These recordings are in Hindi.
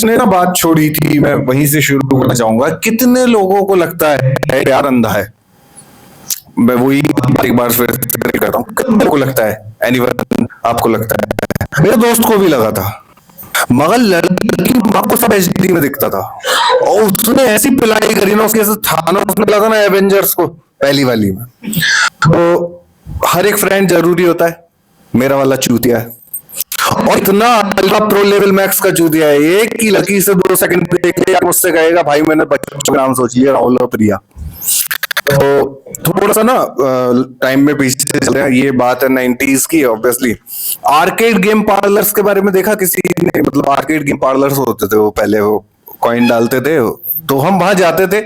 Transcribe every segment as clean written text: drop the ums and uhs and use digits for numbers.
ने ना बात छोड़ी थी, मैं वहीं से शुरू करना चाहूंगा। कितने लोगों को लगता है प्यार अंधा है? मैं वही एक बार फिर से करता हूँ, कितने को लगता है? एनीवन, आपको लगता है? मेरे दोस्त को भी लगा था, मगर लड़की आपको सब एचडी में दिखता था, और उसने ऐसी पिलाई करी ना, उसके थाना उसने लगा ना एवेंजर्स को पहली वाली में। तो हर एक फ्रेंड जरूरी होता है, मेरा वाला चूतिया है, और इतना अल्ट्रा प्रो लेवल मैक्स का चूतिया है, एक ही लड़की से 2 सेकंड देख लिया मुझसे कहेगा भाई मैंने बच्चों का नाम सोच लिया, राहुल और प्रिया। तो थोड़ा सा ना टाइम में पीछे चल रहे हैं, ये बात है 90s की ऑब्वियसली। आर्केड गेम पार्लर्स के बारे में देखा किसी ने? मतलब आर्केड गेम पार्लर्स होते थे वो पहले, वो कॉइन डालते थे, तो हम वहां जाते थे।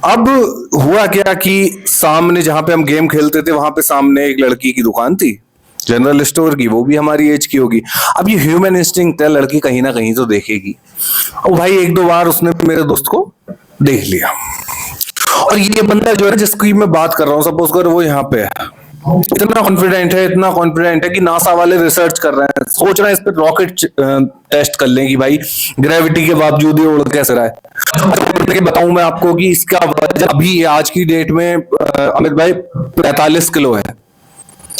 अब हुआ क्या कि सामने जहां पे हम गेम खेलते थे वहां पे सामने एक लड़की की दुकान थी, जनरल स्टोर की, वो भी हमारी एज की होगी। अब ये ह्यूमन इंस्टिंक्ट है, लड़की कहीं ना कहीं तो देखेगी। और भाई 1-2 बार उसने मेरे दोस्त को देख लिया, और ये बंदा जो है जिसकी मैं बात कर रहा हूँ, सपोज कर वो यहाँ पे है, इतना कॉन्फिडेंट है कि नासा वाले रिसर्च कर रहे हैं, सोच रहे हैं इस पे रॉकेट टेस्ट कर लें कि भाई ग्रेविटी के बावजूद ये उड़ कैसे रहा है। बताऊं मैं आपको कि इसका वजन अभी आज की डेट में अमित भाई 45 किलो है,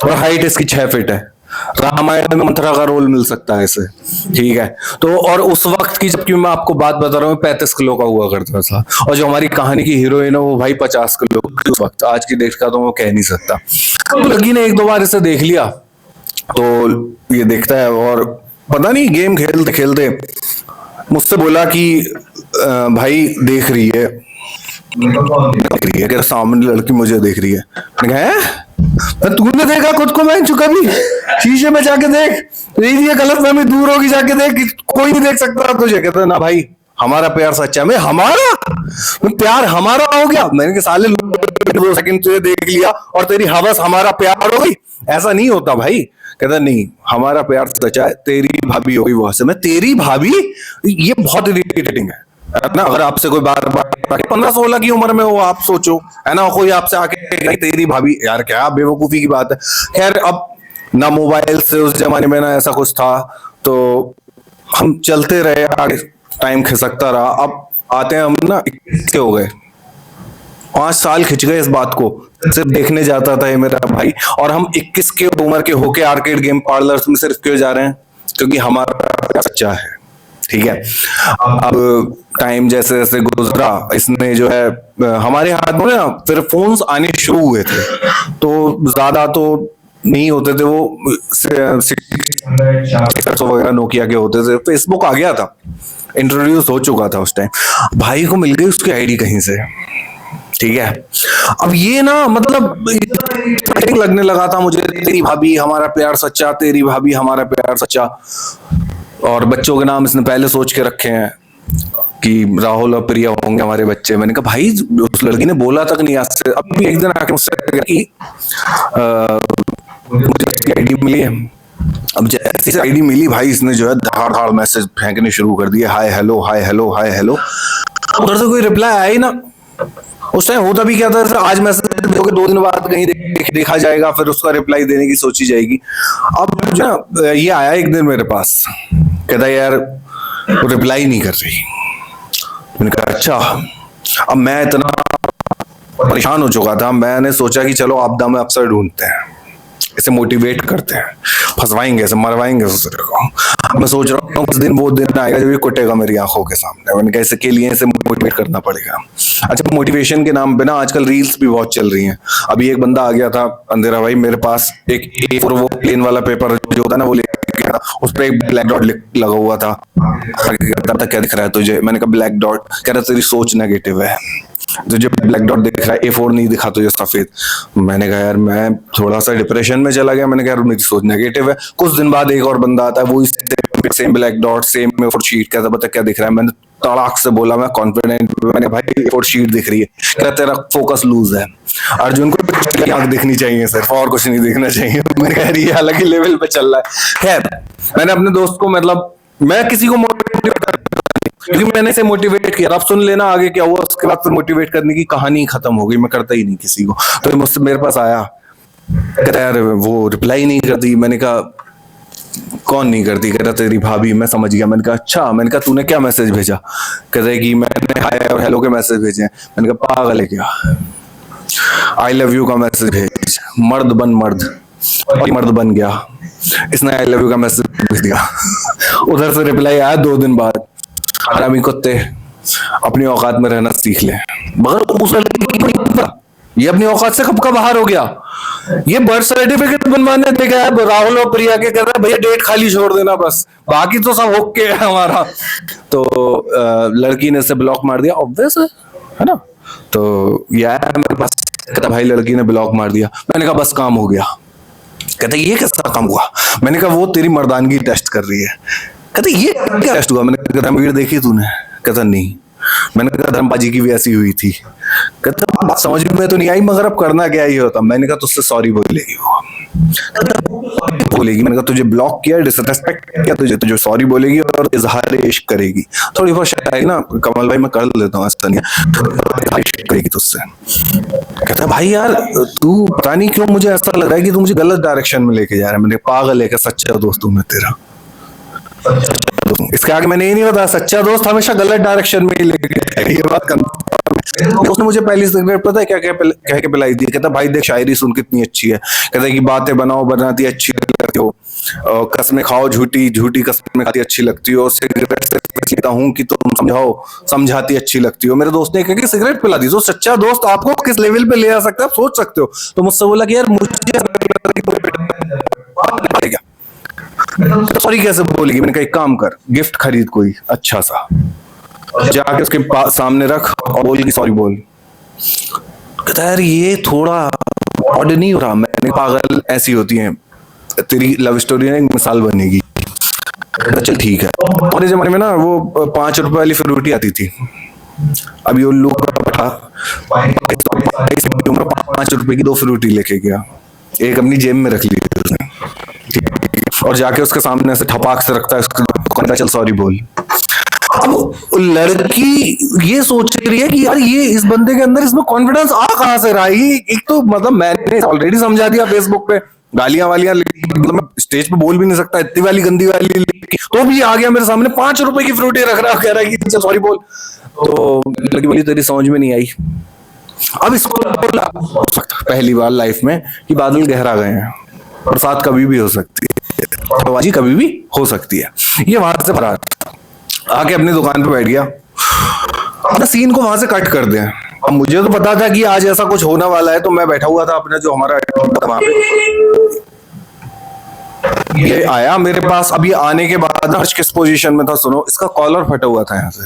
और हाइट इसकी 6 फीट है। रामायण में मंथरा का रोल मिल सकता है इसे, ठीक है? तो और उस वक्त की, जबकि मैं आपको बात बता रहा हूँ, 35 किलो का हुआ करता था, और जो हमारी कहानी की हीरोइन है वो भाई 50 किलो उस वक्त, आज की डेट का तो वो कह नहीं सकता। तो लड़की ने 1-2 बार इसे देख लिया, तो ये देखता है, और पता नहीं गेम खेलते खेलते मुझसे बोला कि भाई देख रही है, अगर सामने लड़की मुझे देख रही है। मैंने कहा तूने देखा खुद को? मैं चुका भी, शीशे में जाके देख, ये गलतफहमी दूर होगी, जाके देख, कोई नहीं देख सकता तुझे। कहता ना भाई हमारा प्यार सच्चा है। मैं हमारा प्यार हमारा हो गया? मैंने कहा साले 2 सेकंड तुझे देख लिया और तेरी हवस हमारा प्यार हो गई, ऐसा नहीं होता भाई। कहता नहीं हमारा प्यार सच्चा है, तेरी भाभी हो गई वो से। मैं तेरी भाभी? ये बहुत इरिटेटिंग है ना। अगर आपसे कोई बार 15-16 की उम्र में हो, आप सोचो है ना, कोई आपसे आके तेरी भाभी, यार क्या बेवकूफी की बात है। खैर अब ना मोबाइल से उस जमाने में ना ऐसा कुछ था, तो हम चलते रहे आगे, टाइम खिसकता रहा। अब आते हैं हम ना 21 के हो गए, 5 साल खिंच गए इस बात को। सिर्फ देखने जाता था ये मेरा भाई, और हम 21 के उम्र के होके आर्केड गेम पार्लर्स में सिर्फ क्यों जा रहे हैं? क्योंकि हमारा सच्चा है, ठीक है? अब टाइम जैसे जैसे गुजरा, इसने जो है हमारे हाथ में ना फिर फोन्स आने शुरू हुए थे, तो ज्यादा तो नहीं होते थे वो, वगैरह नोकिया के होते थे। फेसबुक आ गया था, इंट्रोड्यूस हो चुका था उस टाइम। भाई को मिल गई उसकी आईडी कहीं से, ठीक है? अब ये ना मतलब लगने लगा था मुझे, तेरी भाभी हमारा प्यार सच्चा, तेरी भाभी हमारा प्यार सच्चा। और बच्चों के नाम इसने पहले सोच के रखे हैं कि राहुल और प्रिया होंगे हमारे बच्चे। मैंने कहा भाई उस लड़की ने बोला तक नहीं आज से। अब एक दिन आके मुझसे कि मुझे आईडी मिली है। अब जैसे आईडी मिली भाई, इसने जो है धाड़ धाड़ मैसेज फेंकने शुरू कर दिया, hi hello hi hello hi hello. उधर से कोई रिप्लाई आया ही ना। उस टाइम होता भी क्या था, आज मैसेज दोगे 2 दिन बाद कहीं देखा जाएगा, फिर उसका रिप्लाई देने की सोची जाएगी। अब जो ना ये आया एक दिन मेरे पास, कहता यार रिप्लाई नहीं कर रही। मैंने कहा अच्छा। अब मैं इतना परेशान हो चुका था, मैंने सोचा कि चलो आपदा में अवसर ढूंढते हैं, इसे मोटिवेट करते हैं, फंसवाएंगे इसे, मरवाएंगे दूसरे को। मैं सोच रहा हूँ उस दिन वो दिन आएगा जब ये कुटेगा मेरी आंखों के सामने। मैंने कहा इसके लिए इसे मोटिवेट करना पड़ेगा। अच्छा, मोटिवेशन के नाम पे ना आजकल रील्स भी बहुत चल रही हैं। अभी एक बंदा आ गया था अंधेरा भाई मेरे पास, एक A4 वो प्लेन वाला पेपर जो होता है ना वो लेके गया, उस पर एक ब्लैक डॉट लगा हुआ था। क्या दिख रहा है तुझे? मैंने कहा ब्लैक डॉट। कह रहा तेरी सोच नेगेटिव है, तुझे ब्लैक डॉट दिख रहा है, A4 नहीं दिखा तुझे सफेद। मैंने कहा यार मैं थोड़ा सा डिप्रेशन में चला गया। मैंने कहा यार मेरी सोच नेगेटिव है। कुछ दिन बाद एक और बंदा आता है, वो same black dot same A4 sheet, कहता बता क्या दिख रहा है? मैंने तड़ाक से बोला, मैं कॉन्फिडेंट, मैंने भाई A4 शीट दिख रही है। कहता तेरा फोकस लूज है। अर्जुन को आंख दिखनी चाहिए सिर्फ, और कुछ नहीं दिखना चाहिए। मैंने कहा ये अलग ही लेवल पे चल रहा है। खैर मैंने अपने दोस्त को, मतलब मैं किसी को मोटिवेट क्योंकि मैंने इसे मोटिवेट किया। अब सुन लेना आगे क्या हुआ। उसके बाद मोटिवेट करने की कहानी खत्म हो गई, मैं करता ही नहीं किसी को। तो मुझसे मेरे पास आया, कहता यार वो रिप्लाई नहीं करती। मैंने कहा कौन नहीं करती? कह रहा तेरी भाभी। मैं समझ गया। मैंने कहा अच्छा। मैंने कहा तूने क्या मैसेज भेजा? कह रहे कि मैंने हाय और हेलो के मैसेज भेजे हैं। मैंने कहा पागल है क्या? आई लव यू का मैसेज भेज, मर्द बन मर्द। और मर्द बन गया, इसने आई लव यू का मैसेज भेज दिया। उधर से रिप्लाई आया 2 दिन बाद, हरामी कुत्ते अपनी औकात में रहना सीख ले। मगर उस लड़की को नहीं पता ये अपनी औकात से कब का बाहर हो गया। ये बर्थ सर्टिफिकेट बनवाने देखा है राहुल और प्रिया के, कह रहा है भैया डेट खाली छोड़ देना बस, बाकी तो सब ओके है हमारा। तो लड़की ने इसे ब्लॉक मार दिया, ऑब्वियस है ना। तो यार मेरे पास कहता भाई लड़की ने ब्लॉक मार दिया। मैंने कहा बस काम हो गया। कहता ये कैसा काम हुआ? मैंने कहा वो तेरी मर्दानगी टेस्ट कर रही है। कहते ये क्या टेस्ट हुआ? मैंने कहा धर्मवीर देखी तूने? कहता नहीं। मैंने कहा धर्मबाजी की भी ऐसी हुई थी। कहता बात समझ में तो नहीं आई, मगर अब करना क्या ही होता। मैंने कहा तुझसे सॉरी बोलेगी वो। बोलेगी। मैंने कहा तुझे ब्लॉक किया, डिसरेस्पेक्ट किया, तुझे सॉरी बोलेगी और इजहार इश्क करेगी। थोड़ी बहुत शायद ना कमल भाई मैं कर लेता हूँ ऐसा नहीं, करेगी तुझसे। कहता भाई यार तू पता नहीं क्यों मुझे ऐसा लग रहा है कि तू मुझे गलत डायरेक्शन में लेके जा रहा है। मैंने पागल है क्या? सच्चा दोस्त हूं मैं तेरा। इसके आगे मैंने ये नहीं बताया सच्चा दोस्त हमेशा गलत डायरेक्शन में ही लेके, ये बात उसने मुझे पहली सिगरेट पता है क्या कह के पिलाई थी? कहता भाई देख शायरी सुन कितनी अच्छी है। कहता कि बातें बनाओ बनाती अच्छी लगती हो, कसमें खाओ झूठी झूठी कसमें खाती अच्छी लगती हो, सिगरेट से लिखता हूँ कि तुम समझाओ समझाती अच्छी लगती हो। मेरे दोस्त ने कहा कि सिगरेट पिला दी। तो सच्चा दोस्त आपको किस लेवल पे ले आ सकता है आप सोच सकते हो। तो मुझसे बोला कि यार मुझे सॉरी कैसे बोलेगी? मैंने कहा एक काम कर, गिफ्ट खरीद कोई अच्छा सा, जाके उसके सामने रख और बोल की सॉरी बोल। कहता यार ये थोड़ा ऑड नहीं हो रहा? मैंने पागल ऐसी होती हैं, तेरी लव स्टोरी ना एक मिसाल बनेगी। चल ठीक है। और जमाने में ना वो 5 रुपए वाली फ्रूटी आती थी। अभी वो लोग का 5 रुपए की 2 फ्रूटी लेके गया, एक अपनी जेब में रख ली और जाके उसके सामने से ठपाक से रखता है उसको, चल सॉरी बोल। अब लड़की ये सोच रही है कि यार ये इस बंदे के अंदर इसमें कॉन्फिडेंस आ कहां से रहा है? एक तो मतलब मैंने ऑलरेडी समझा दिया फेसबुक पे गालियां वालियां, मतलब मैं स्टेज पे बोल भी नहीं सकता इतनी वाली गंदी वाली, तो भी आ गया मेरे सामने 5 रुपए की फ्रूटी रख रहा है, कह रहा है कि सॉरी बोल। तो लड़की बोली तेरी समझ में नहीं आई। अब इसको पहली बार लाइफ में कि बादल गहरा गए हैं, बरसात कभी भी हो सकती है, बाजी कभी भी हो सकती है। ये वहां से फरार आके अपनी दुकान पे बैठ गया, अपना सीन को वहां से कट कर दें। अब मुझे तो पता था कि आज ऐसा कुछ होने वाला है, तो मैं बैठा हुआ था अपना जो हमारा वहां पे। ये आया मेरे पास। अभी आने के बाद हर्ष किस पोजीशन में था सुनो, इसका कॉलर फटा हुआ था यहाँ से,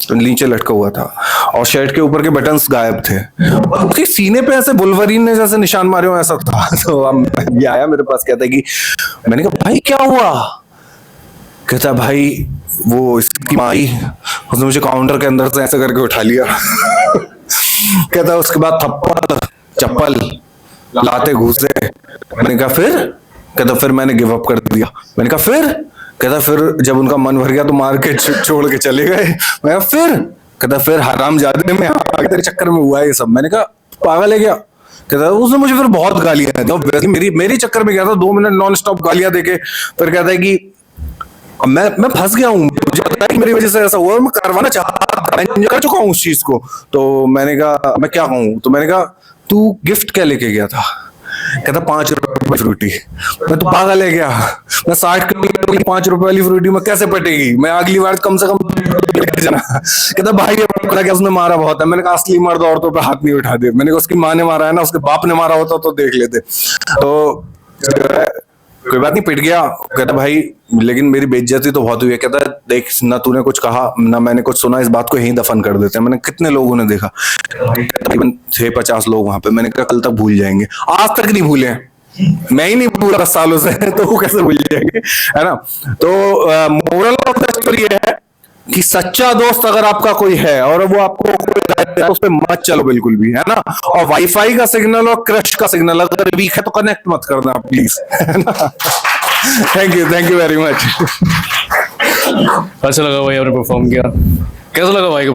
तो नीचे लटका हुआ था और शर्ट के ऊपर के बटन्स गायब थे और उसके सीने पे ऐसे बुल्वरीन ने जैसे निशान मारे हो ऐसा था। तो अब ये आया मेरे पास, कहता है कि मैंने कहा भाई क्या हुआ? कहता भाई वो इसकी माँ आई, उसने मुझे काउंटर के अंदर से ऐसे करके उठा लिया। कहता उसके बाद थप्पड़ चप्पल लाते घुसे। मैंने कहा फिर? कहता फिर मैंने गिव अप कर दिया। मैंने कहा फिर? कहता फिर जब उनका मन भर गया तो मार्केट छोड़ के चले गए। मैं कहा फिर? कहता फिर हरामजादे में तेरे चक्कर में हुआ है ये सब। मैंने कहा पागल है क्या? कहता उसने मुझे फिर बहुत गालियां दी, मेरी चक्कर में गया था 2 मिनट नॉन स्टॉप गालियां देके। फिर कहता है कि मैं फंस गया हूँ, मुझे पता है कि मेरी वजह से ऐसा हुआ, मैं करवाना चाहता, मैं कर चुका हूँ उस चीज को। तो मैंने कहा मैं क्या कहूँ? तो मैंने कहा तू गिफ्ट क्या लेके गया था? कहता 5 रुपए फ्रूटी। मैं तो पागल है क्या? मैं 60 की 5 रुपए वाली फ्रूटी में कैसे पटेगी? मैं अगली बार कम से कम जाना। कहता भाई क्या उसने मारा बहुत है। मैंने कहा असली मर्द औरतों पे हाथ नहीं उठा दे। मैंने कहा उसकी माँ ने मारा है ना, उसके बाप ने मारा होता तो देख लेते। तो कोई बात नहीं, पिट गया। कहता भाई लेकिन मेरी बेइज्जती तो बहुत हुई है। कहता देख ना तूने कुछ कहा ना मैंने कुछ सुना, इस बात को यहीं दफन कर देते हैं। मैंने कितने लोगों ने देखा, तकरीबन 6-50 लोग वहां पे। मैंने कहा कल तक भूल जाएंगे, आज तक नहीं भूले, मैं ही नहीं भूला 10 सालों से, तो वो कैसे भूल जाएंगे, है ना। तो मोरल ऑफ द स्टोरी है कि सच्चा दोस्त अगर आपका कोई है और वो आपको उस पे मत चलो बिल्कुल भी, है ना। और वाईफाई का सिग्नल और क्रश का सिग्नल अगर वीक है तो कनेक्ट मत करना प्लीज, है ना। Thank you very much. अच्छा लगा भाई आपने परफॉर्म किया, कैसा लगा भाई?